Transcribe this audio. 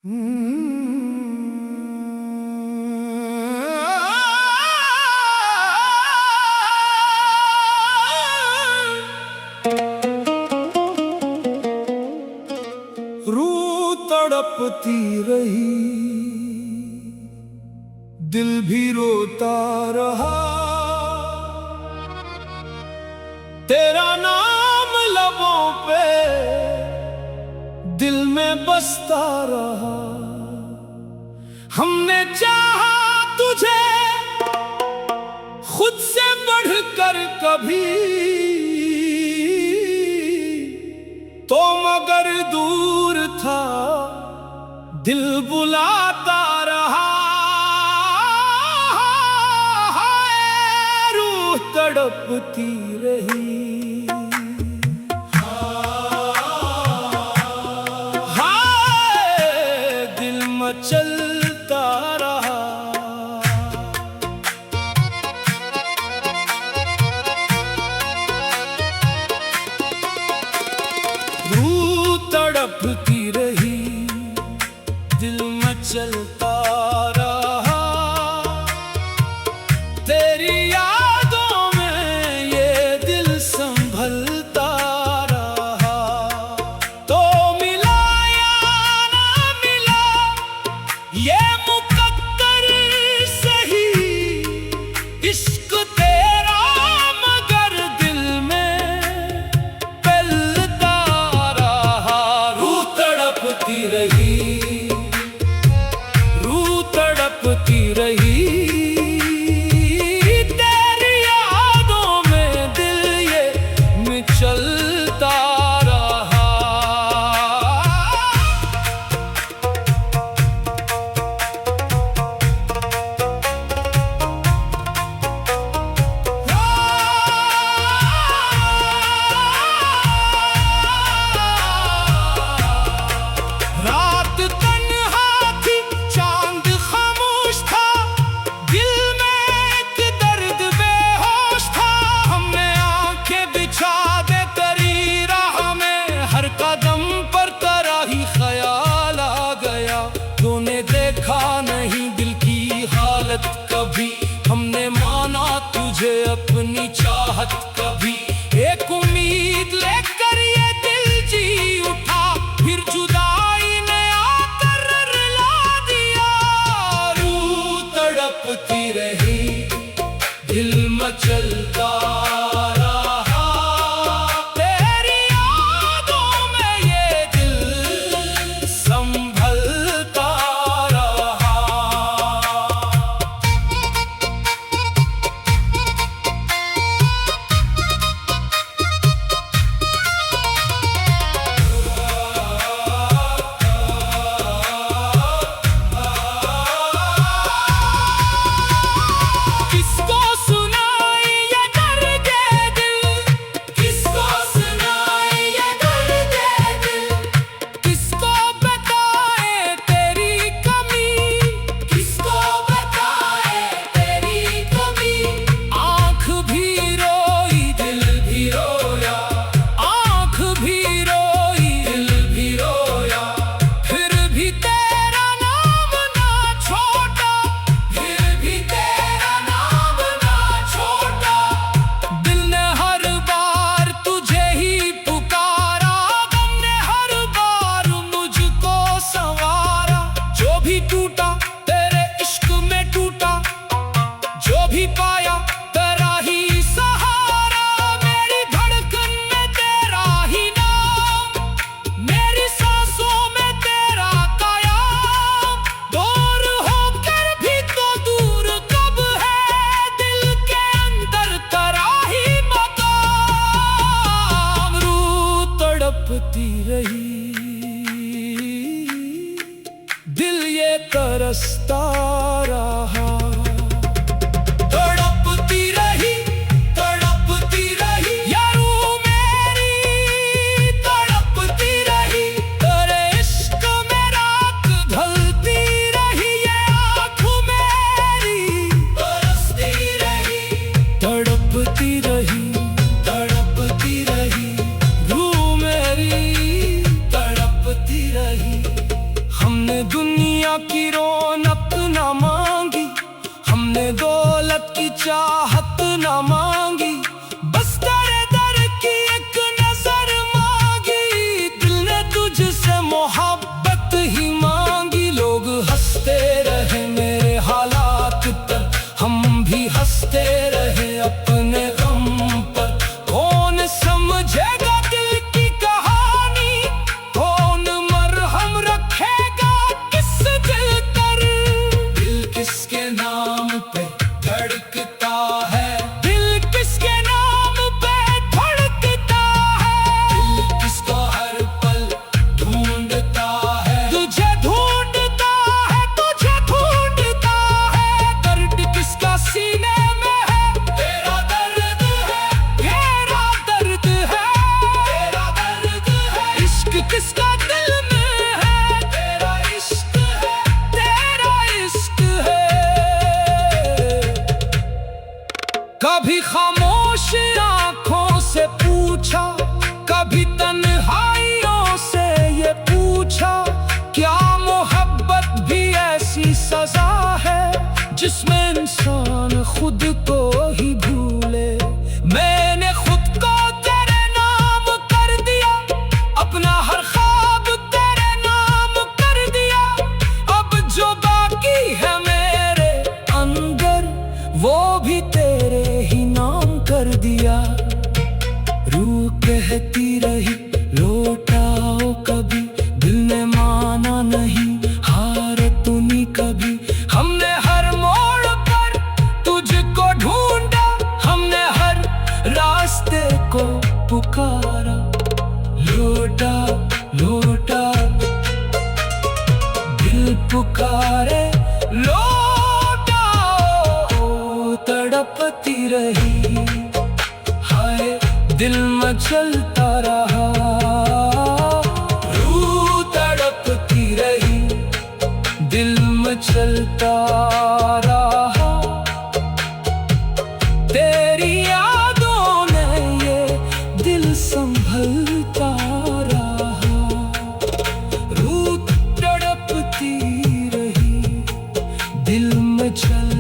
रूह तड़पती रही, दिल भी रोता रहा। तेरा नाम लबों पे दिल में बसता रहा। हमने चाहा तुझे खुद से बढ़कर कभी, तो मगर दूर था दिल बुलाता रहा। रूह तड़पती रही, चलता रहा। रूह तड़पती रही, दिल में चलता रहा। तेरी यादों में ये दिल संभलता रहा। तो मिला या ना मिला ये मुकद्दर सही, इश्क तेरा मगर दिल में पलता रहा। रूह तड़पती रही, रूह तड़पती रही। तेरी यादों में दिल ये में चलता रहा। रात तन्हा थी, चांद खामोश था, दिल में एक दर्द बेहोश था। हमने आंखें बिछा दे तेरी राह में, हर कदम पर तेरा ही ख्याल आ गया। तूने देखा नहीं दिल की हालत कभी, हमने माना तुझे अपनी चाहत कभी। एक उम्मीद लेकर ये दिल जी उठा, फिर जुदाई ने आकर रुला दिया। रूह तड़पती रही, दिल मचलता रहा। तेरी यादों में ये दिल संभलता रहा। किसको सुनाई ये दर्द दिल, किसको सुनाई ये दर्द दिल। किसको बताए तेरी कमी, किसको बताए तेरी कमी। आँख भी रोई दिल भी रोया, आँख भी रोई दिल भी रोया। फिर भी तेरा नाम ना छोटा, फिर भी तेरा नाम ना छोटा। दिल ने हर बार तुझे ही पुकारा, गम ने हर बार मुझको संवारा। जो भी टूटा तेरे इश्क में टूटा, जो भी पाया तेरा ही सहारा। मेरी धड़कन में तेरा ही नाम, मेरी सांसों में तेरा कायाम। दूर होकर भी तो दूर कब है, दिल के अंदर तेरा ही मकाम। रूह तड़पती रही, दिल ये तरसता रहा। तड़पती रही, तड़पती रही, या रूह मेरी तड़पती रही। तेरे इश्क में रात ढलती रही, ये आँख मेरी तरसती रही। तड़पती रही, तड़पती रही, रूह मेरी तड़पती रही। हमने हमने दुनिया की रौनक ना मांगी, हमने दौलत की चाहत ना मांगी, बस तेरे दर की एक नजर मांगी। दिल ने तुझसे मोहब्बत ही मांगी। लोग हंसते रहे मेरे हालात पर, हम भी हंसते रहे अपने गम पर। कौन समझेगा दिल की कहानी, कौन मरहम रखेगा किस दिल पर। दिल किसके नाम पे धड़कता है, दिल किसके नाम पे धड़कता है। दिल किसको हर पल ढूंढता है, तुझे ढूंढता है, तुझे ढूंढता है। दर्द किसका सीने में है, तेरा दर्द है, तेरा दर्द है, तेरा दर्द है। इश्क किसका दिल में है, तेरा इश्क है, तेरा इश्क है। कभी खामोश आंखों से पूछा, कभी तन्हाइयों से ये पूछा, क्या मोहब्बत भी ऐसी सजा है जिसमें इंसान खुद को ही भूले। मैंने खुद को तेरे नाम कर दिया, अपना हर ख्वाब तेरे नाम कर दिया। अब जो बाकी है मेरे अंदर वो भी तेरे ही नाम कर दिया। रूह कहती रही लौटाओ कभी, दिल ने माना नहीं हार तूने कभी। हमने हर मोड़ पर तुझको ढूंढा, हमने हर रास्ते को पुकारा। लौटा लौटा दिल पुकारे, लौटा तड़पती रही। हाय दिल मचलता रहा, रूह तड़पती रही, दिल मचलता रहा। तेरी यादों ने ये दिल संभलता रहा। रूह तड़पती रही, दिल मचल